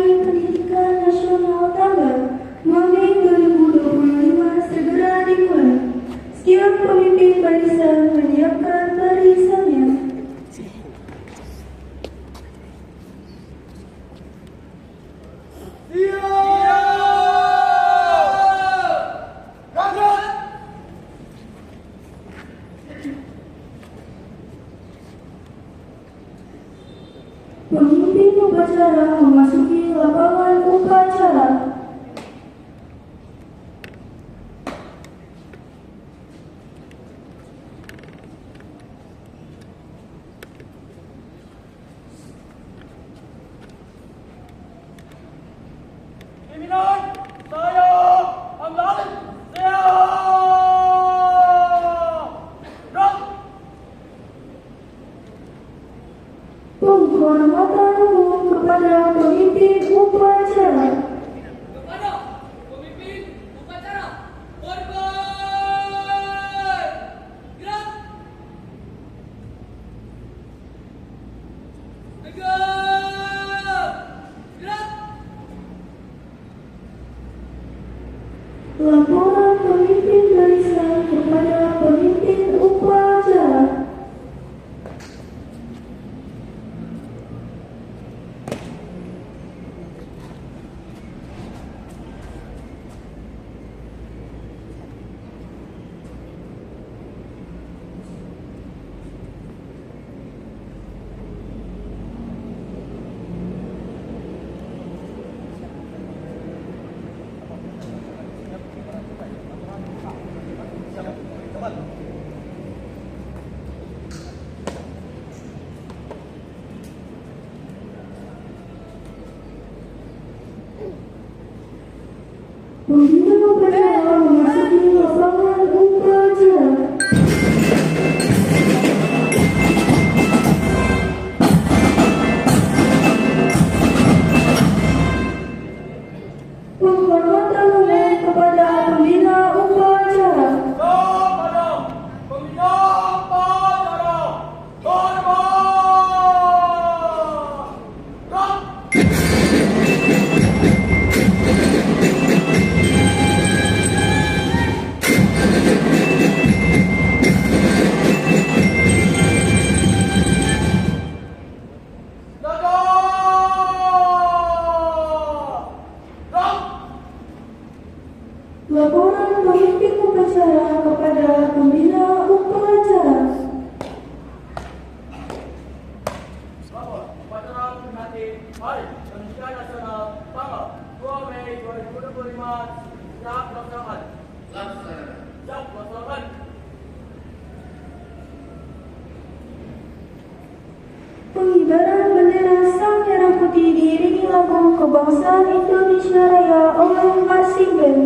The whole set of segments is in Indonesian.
Hari Pendidikan Nasional tanggal 2 Mei 2025 segera dimulai. Setiap pemimpin barisan menyiapkan barisannya. Pemimpin upacara memasuki lapangan upacara. Pimpinan, saya ambil siap. Penghormatan umum kepada pemimpin upacara. Kepada pemimpin upacara, hormat. Gerak. Tegak. Gerak. Laporan pemimpin barisan kepada pemimpin upacara. Pembina upacara memasuki lapangan upacara. Penghormatan umum kepada pembina upacara. Kepada pembina upacara, hormat. Gerak. Laporan pemimpin upacara kepada pembina upacara. Lapor upacara peringati Hari Pendidikan Nasional tanggal 2 Mei 2025. Siap melaksanakan. Siap melaksanakan. Pengibaran bendera Sang Merah Putih diiringi lagu Kebangsaan Indonesia Raya oleh Marching Band.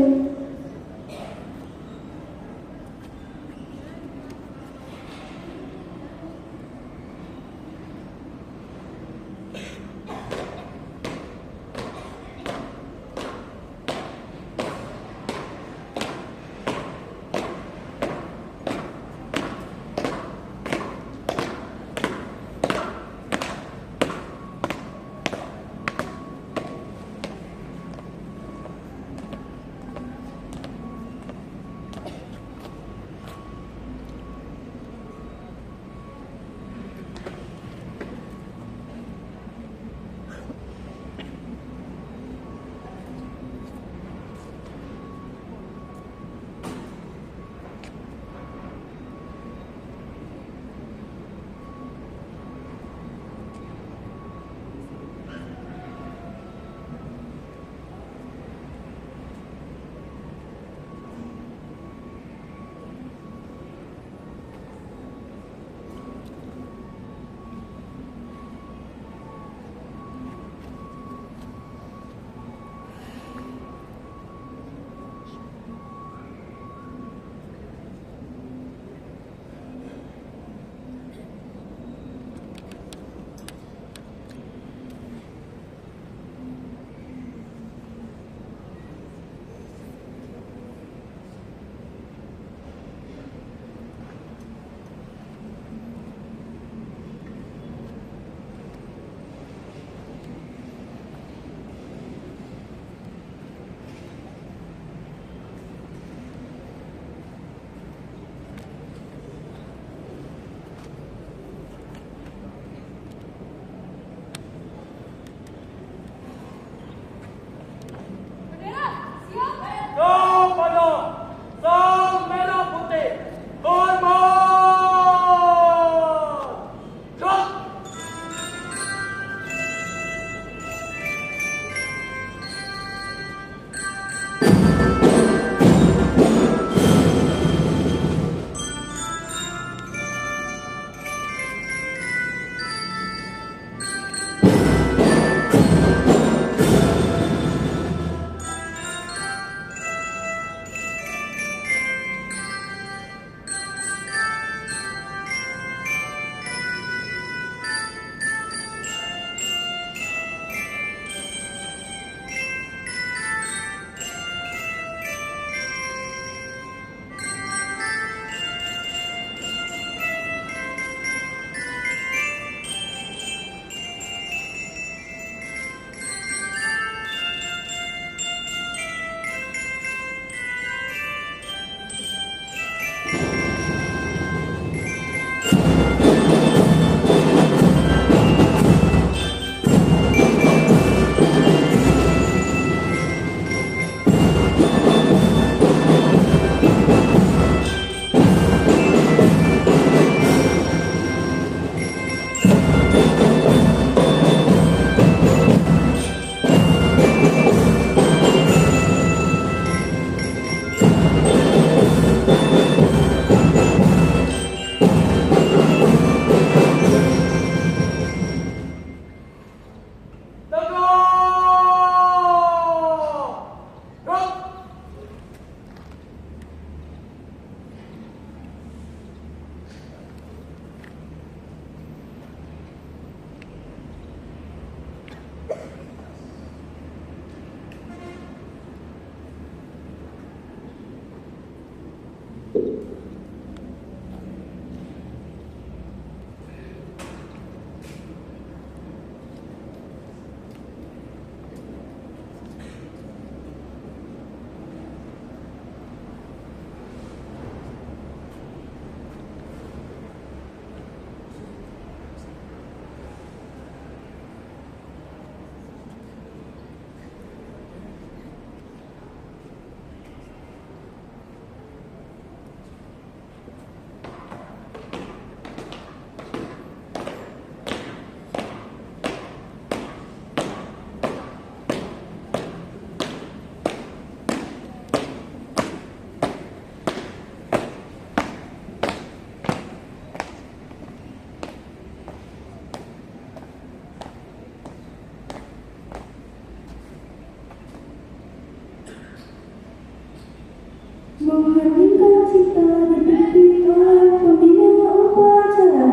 mengharumkan cita dipimpin oleh pembina upacara.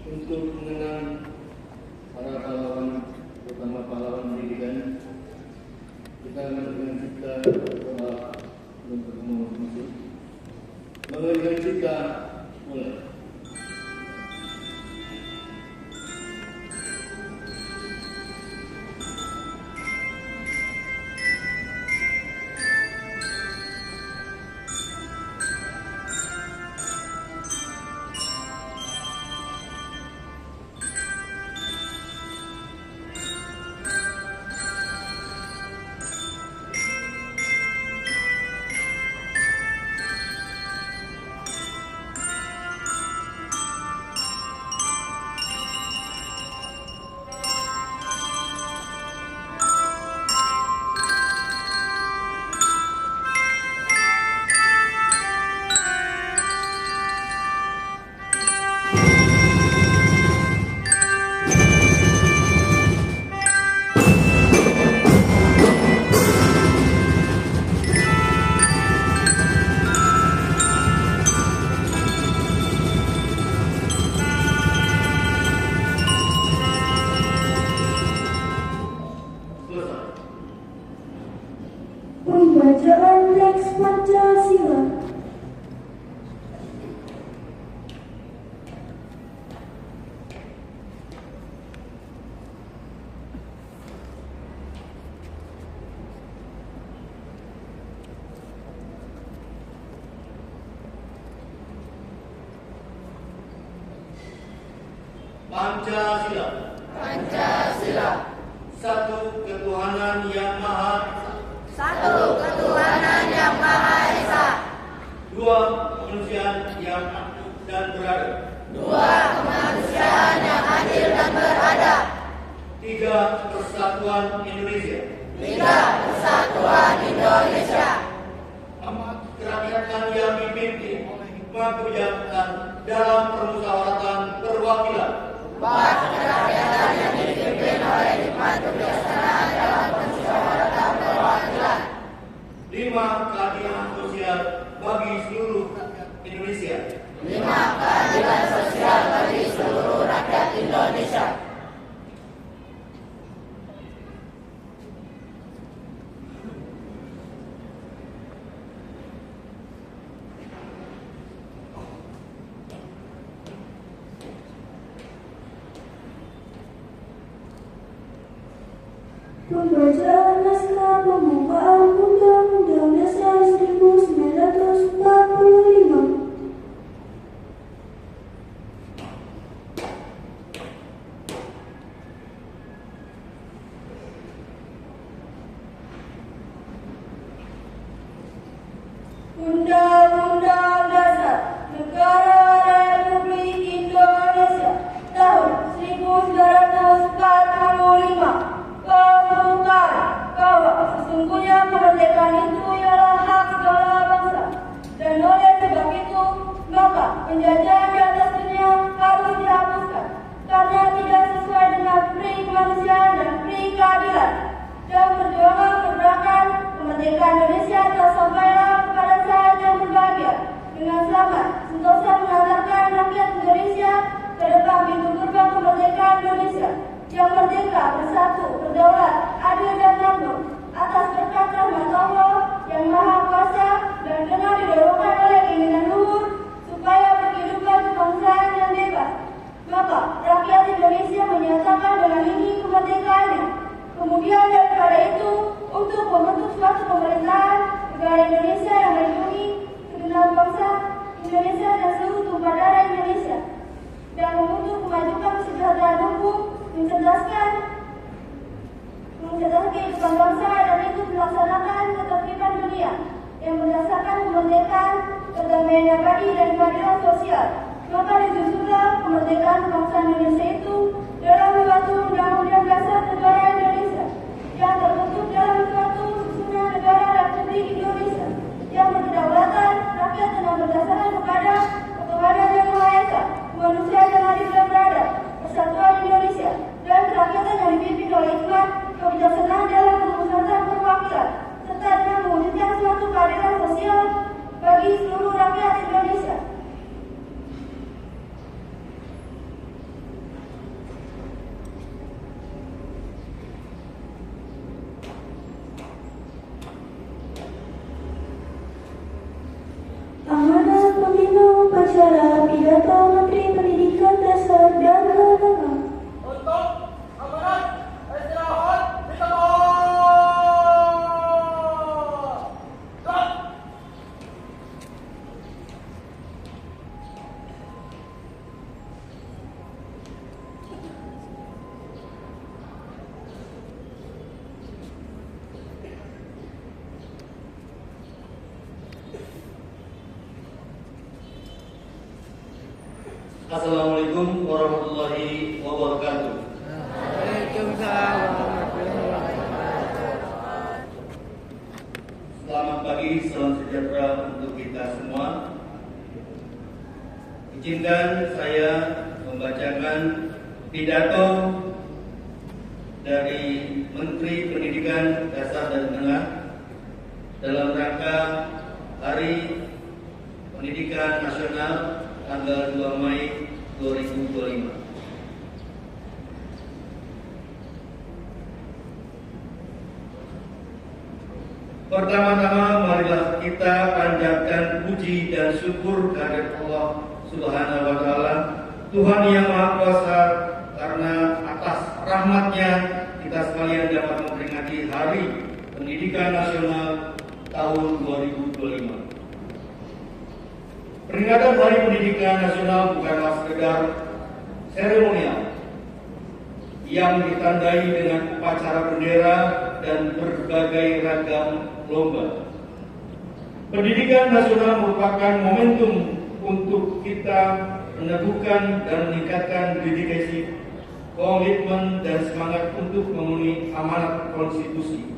Untuk mengenang para pahlawan, terutama pahlawan pendidikan, kita mengenang cipta setelah untuk masuk. Mengenang cipta mulai. Pembacaan teks Pancasila. Pancasila. Pancasila. Satu ketuhanan yang maha. Satu ketuhanan yang Maha Esa. Dua kemanusiaan yang adil dan beradab. Dua kemanusiaan yang adil dan beradab. Tiga persatuan Indonesia. Tiga persatuan Indonesia. Empat kerakyatan yang dipimpin oleh hikmah kebijaksanaan dalam permusyawaratan perwakilan. Empat kerakyatan yang dipimpin oleh hikmat kebijaksanaan dalam permusyawaratan perwakilan. Lima keadilan sosial bagi seluruh rakyat Indonesia. Lima keadilan sosial bagi seluruh rakyat Indonesia. Pembacaan naskah pembukaan Undang-Undang Dasar 1945. Undang-Undang Dasar Negara Republik Indonesia tahun 1945 membuka bahwa sesungguhnya kemerdekaan itu ialah hak segala bangsa, dan oleh sebab itu maka penjajahan di atas dunia harus dihapuskan karena tidak sesuai dengan pri kemanusiaan dan pri keadilan. Dan perjuangan pergerakan kemerdekaan Indonesia telah sampailah pada saat yang berbahagia dengan selamat sentosa mengantarkan rakyat Indonesia ke depan pintu gerbang kemerdekaan Indonesia yang merdeka, bersatu, berdaulat, adil dan makmur atas berkat rahmat Allah yang Maha Kuasa dan dengan didorongkan oleh keinginan luhur supaya berkehidupan kebangsaan yang bebas. Maka rakyat Indonesia menyatakan dengan ini kemerdekaannya. Kemudian daripada itu, untuk membentuk suatu pemerintahan negara Indonesia yang melindungi segenap bangsa Indonesia dan seluruh tumpah darah Indonesia, dan untuk memajukan kesejahteraan hukum, mencerdaskan kehidupan bangsa dan ikut melaksanakan ketertiban dunia yang berdasarkan kemerdekaan, perdamaian abadi dan keadilan sosial. Maka disusunlah kemerdekaan bangsa Indonesia itu dalam suatu Undang-Undang Dasar Negara Indonesia yang terbentuk dalam suatu susunan negara Republik Indonesia yang berkedaulatan, rakyat dan berdasarkan kepada ketuhanan yang Maha Esa, kemanusiaan yang adil dan beradab, persatuan Indonesia, dan kerakyatan yang dipimpin oleh hikmat kebijaksanaan dalam permusyawaratan perwakilan, serta dengan mewujudkan suatu keadilan sosial Assalamualaikum warahmatullahi wabarakatuh. Waalaikumsalam warahmatullahi wabarakatuh. Selamat pagi, salam sejahtera untuk kita semua. Izinkan saya membacakan pidato dari Menteri Pendidikan Dasar dan Menengah dalam rangka Hari Pendidikan Nasional tanggal 2 Mei 2025. Pertama-tama marilah kita panjatkan puji dan syukur kehadirat Allah Subhanahu wa taala, Tuhan yang Maha Kuasa, karena atas rahmat-Nya kita sekalian dapat memperingati Hari Pendidikan Nasional tahun 2025. Peringatan Hari Pendidikan Nasional bukanlah sekedar seremonial yang ditandai dengan upacara bendera dan berbagai ragam lomba. Pendidikan nasional merupakan momentum untuk kita meneguhkan dan meningkatkan dedikasi, komitmen, dan semangat untuk memenuhi amanat konstitusi.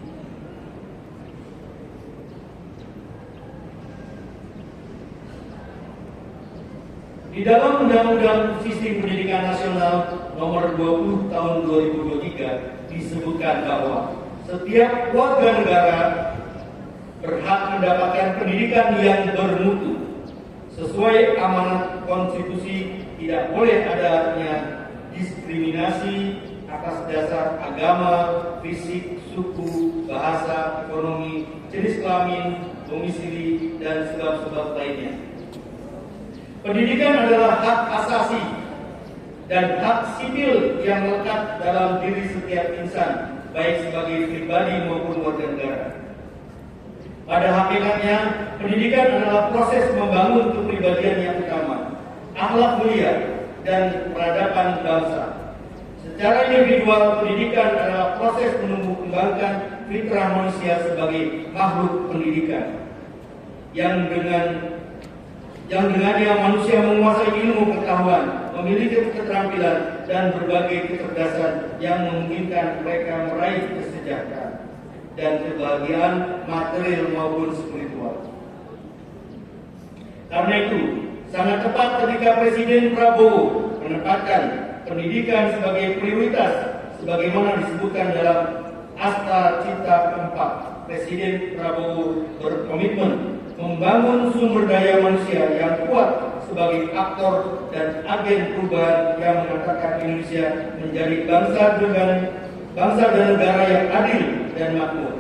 Di dalam Undang-Undang Sistem Pendidikan Nasional Nomor 20 Tahun 2023 disebutkan bahwa setiap warga negara berhak mendapatkan pendidikan yang bermutu. Sesuai amanat konstitusi, tidak boleh adanya diskriminasi atas dasar agama, fisik, suku, bahasa, ekonomi, jenis kelamin, domisili, dan sebab-sebab lainnya. Pendidikan adalah hak asasi dan hak sipil yang melekat dalam diri setiap insan, baik sebagai pribadi maupun warga negara. Pada hakikatnya, pendidikan adalah proses membangun kepribadian yang utama, akhlak mulia, dan peradaban bangsa. Secara individual, pendidikan adalah proses menumbuh kembangkan fitrah manusia sebagai makhluk pendidikan, yang dengannya manusia menguasai ilmu pengetahuan, memiliki keterampilan, dan berbagai kecerdasan yang memungkinkan mereka meraih kesejahteraan dan kebahagiaan material maupun spiritual. Karena itu, sangat tepat ketika Presiden Prabowo menempatkan pendidikan sebagai prioritas, sebagaimana disebutkan dalam Asta Cita keempat. Presiden Prabowo berkomitmen membangun sumber daya manusia yang kuat sebagai aktor dan agen perubahan yang mengantarkan Indonesia menjadi bangsa dan negara yang adil dan makmur.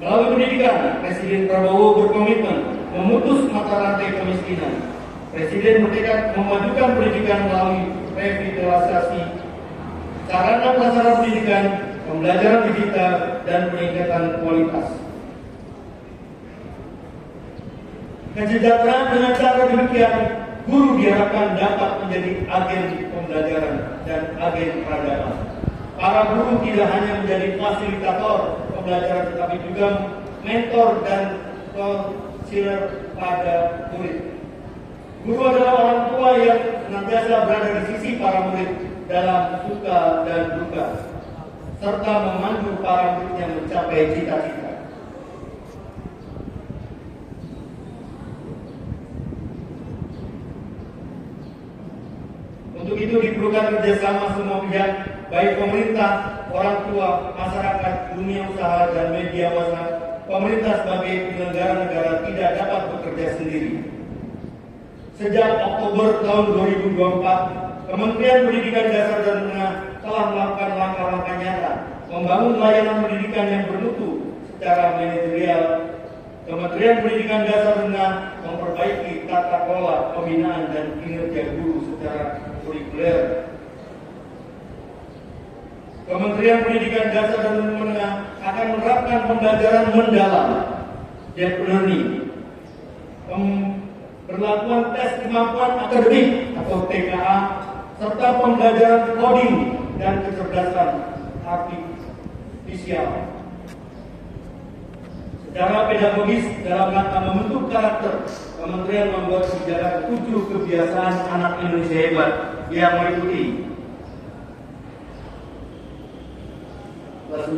Melalui pendidikan, Presiden Prabowo berkomitmen memutus mata rantai kemiskinan. Presiden bertekad memajukan pendidikan melalui revitalisasi sarana prasarana pendidikan, pembelajaran digital, dan peningkatan kualitas. Kesejahteraan dengan cara demikian, guru diharapkan dapat menjadi agen pembelajaran dan agen peradaban. Para guru tidak hanya menjadi fasilitator pembelajaran, tetapi juga mentor dan konselor pada murid. Guru adalah orang tua yang senantiasa berada di sisi para murid dalam suka dan duka, serta memandu para muridnya mencapai cita-cita. Untuk itu diperlukan kerjasama semua pihak, baik pemerintah, orang tua, masyarakat, dunia usaha, dan media massa. Pemerintah sebagai penyelenggara negara tidak dapat bekerja sendiri. Sejak Oktober tahun 2024, Kementerian Pendidikan Dasar dan Menengah telah melakukan langkah-langkah nyata membangun layanan pendidikan yang bermutu secara manajerial. Kementerian Pendidikan Dasar dan Menengah memperbaiki tata kelola pembinaan dan kinerja guru secara kurikuler. Kementerian Pendidikan Dasar dan Menengah akan menerapkan pembelajaran mendalam, deep learning, perlakuan tes kemampuan akademik atau TKA, serta pembelajaran coding dan kecerdasan artifisial. Secara pedagogis dalam rangka membentuk karakter, Kementerian membuat kebijakan 7 kebiasaan anak Indonesia hebat yang meliputi kelas 9,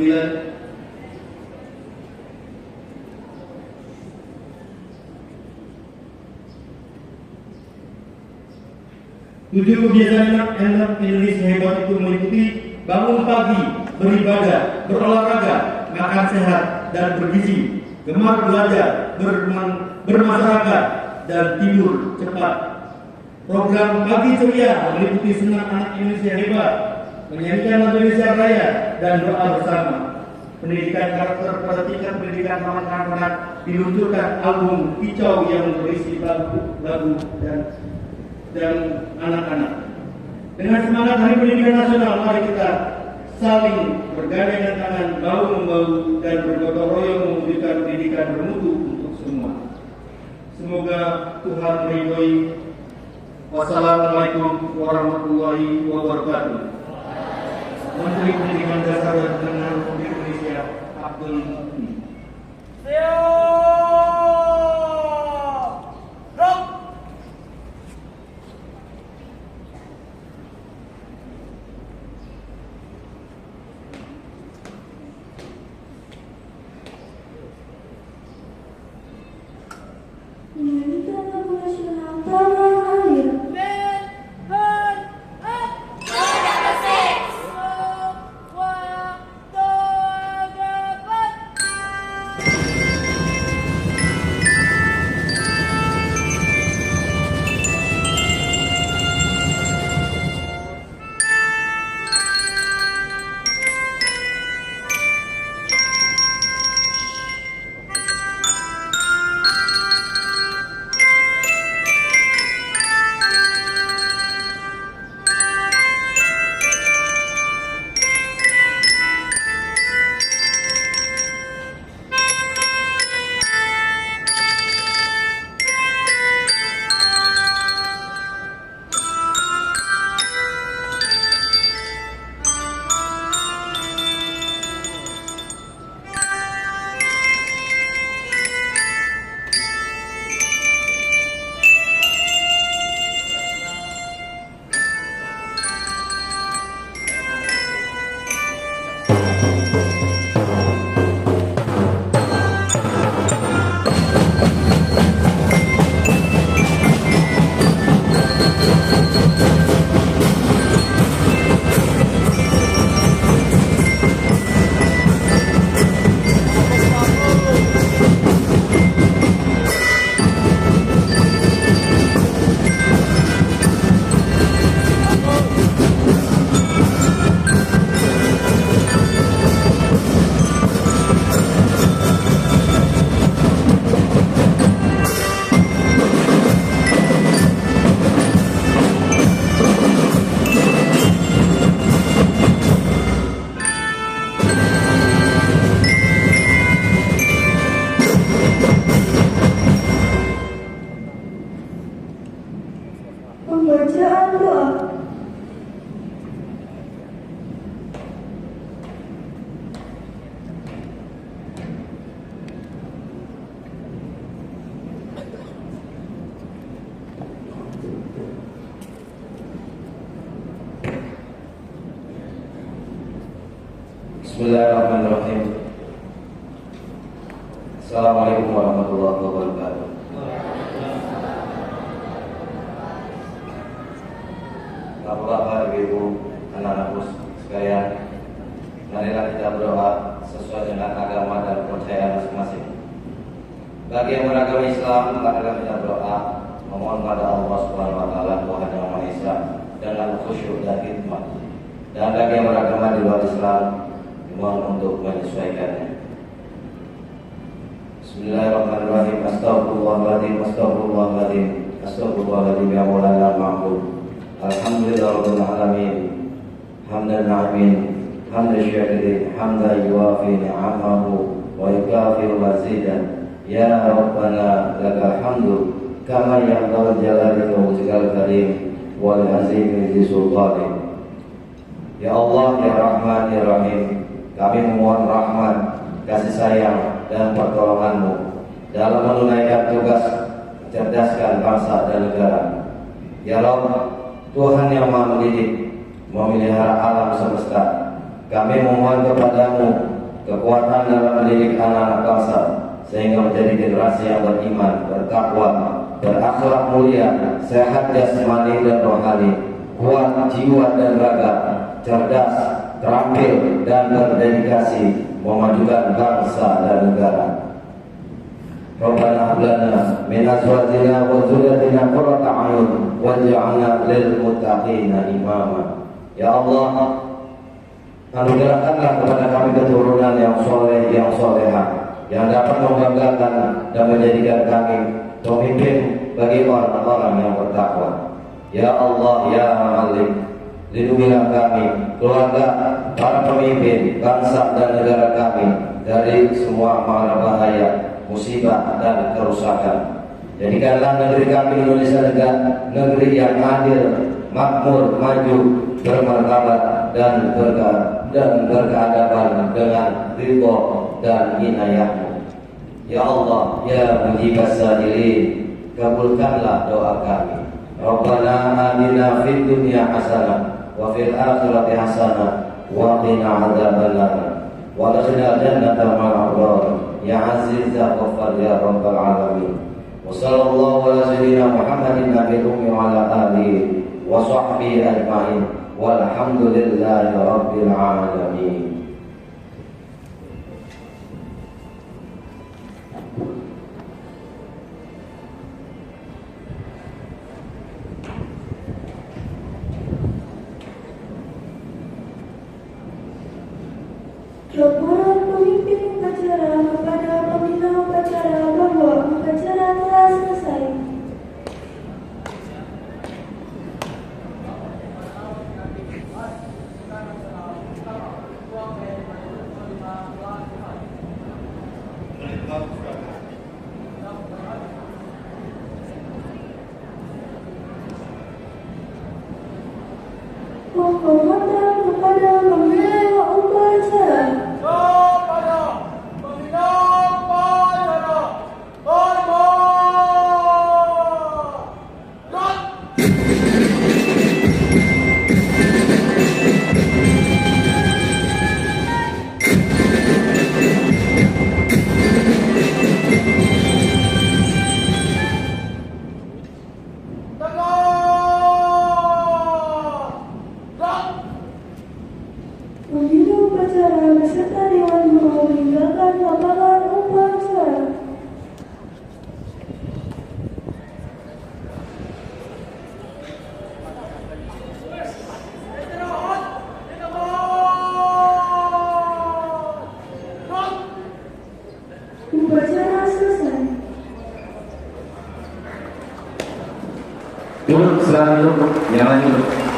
tujuh kebiasaan anak Indonesia hebat itu meliputi bangun pagi, beribadah, berolahraga, makan sehat dan bergizi, gemar belajar, bermasyarakat, dan tidur cepat. Program Pagi Ceria meliputi senam anak Indonesia hebat, menyanyikan lagu Indonesia Raya, dan doa bersama. Pendidikan karakter pada tingkat pendidikan anak-anak diluncurkan album Kicau yang berisi lagu dan anak-anak. Dengan semangat Hari Pendidikan Nasional, mari kita saling bergandengan tangan, bahu-membahu, dan bergotong royong mewujudkan pendidikan bermutu untuk semua. Semoga Tuhan meridhoi. Wassalamualaikum warahmatullahi wabarakatuh. Menteri Pendidikan Dasar dan Menengah Republik Indonesia Abdul Muti. Menyanyikan lagu nasional tanah air. Pembacaan doa. Bismillahirrahmanirrahim. Assalamualaikum warahmatullahi wabarakatuh. Bapak, Ibu, anak-anakku sekalian, marilah kita berdoa sesuai dengan agama dan kepercayaan masing-masing. Bagi yang beragama Islam, marilah kita berdoa memohon pada Allah Subhanahu wa taala, Tuhan yang Maha Esa, dengan khusyuk dan hikmat. Dan bagi yang beragama di luar Islam, dimohon untuk menyesuaikannya. Bismillahirrahmanirrahim. Astagfirullahaladzim, astagfirullahaladzim, astagfirullahaladzim ya Maulana Ma'bud. Alhamdulillahirabbil alamin. Hamdan na'imin, hamdan syakirin, hamdan yuwafi ni'amahu wa yukafiru mazidan. Ya Rabbana lakal hamdu kama yanbaghi jalali wajhikal karim wal azimi zi sultani. Ya Allah, ya Rahman, ya Rahim, kami memohon rahmat, kasih sayang, dan pertolongan-Mu dalam menunaikan tugas mencerdaskan bangsa dan negara. Ya Rabb, Tuhan yang Maha Mendidik, memelihara alam semesta, kami memohon kepadamu kekuatan dalam mendidik anak-anak bangsa sehingga menjadi generasi yang beriman, bertakwa, berakhlak mulia, sehat jasmani dan rohani, kuat jiwa dan raga, cerdas, terampil dan berdedikasi memajukan bangsa dan negara. Rabbana hab lana min azwajina wa dzurriyyatina qurrata a'yun waj'alna lil muttaqina imama. Ya Allah, anugerahkanlah kepada kami keturunan yang soleh, yang solehah, yang dapat membanggakan dan menjadikan kami pemimpin bagi orang-orang yang bertakwa. Ya Allah, ya Malik, lindungilah kami, keluarga, para pemimpin, bangsa dan negara kami dari semua mara bahaya, musibah dan kerusakan. Jadikanlah negeri kami Indonesia negeri yang adil, makmur, maju, bermartabat dan berkeadaban dengan ridho dan inayah-Mu. Ya Allah, ya mujibas sa'ilin, kabulkanlah doa kami. Rabbana atina fid dunya hasanah wa fil akhirati hasanah wa qina adzabannar wa adkhilna jannata ma'al abrar ya aziz ya ghaffar ya rabbal alamin. Wa sallallahu ala sayyidina Muhammadin nabiyil ummi wa ala alihi wa sahbihi ajma'in walhamdulillahi rabbil alamin. Laporan pemimpin upacara kepada pembina upacara bahwa upacara telah selesai. Penghormatan kepada pembina upacara. Kepada pembina upacara, hormat. Pembina upacara beserta Dewan Guru meninggalkan lapangan upacara. Upacara selesai. Duduk, silakan duduk. Yang lain duduk.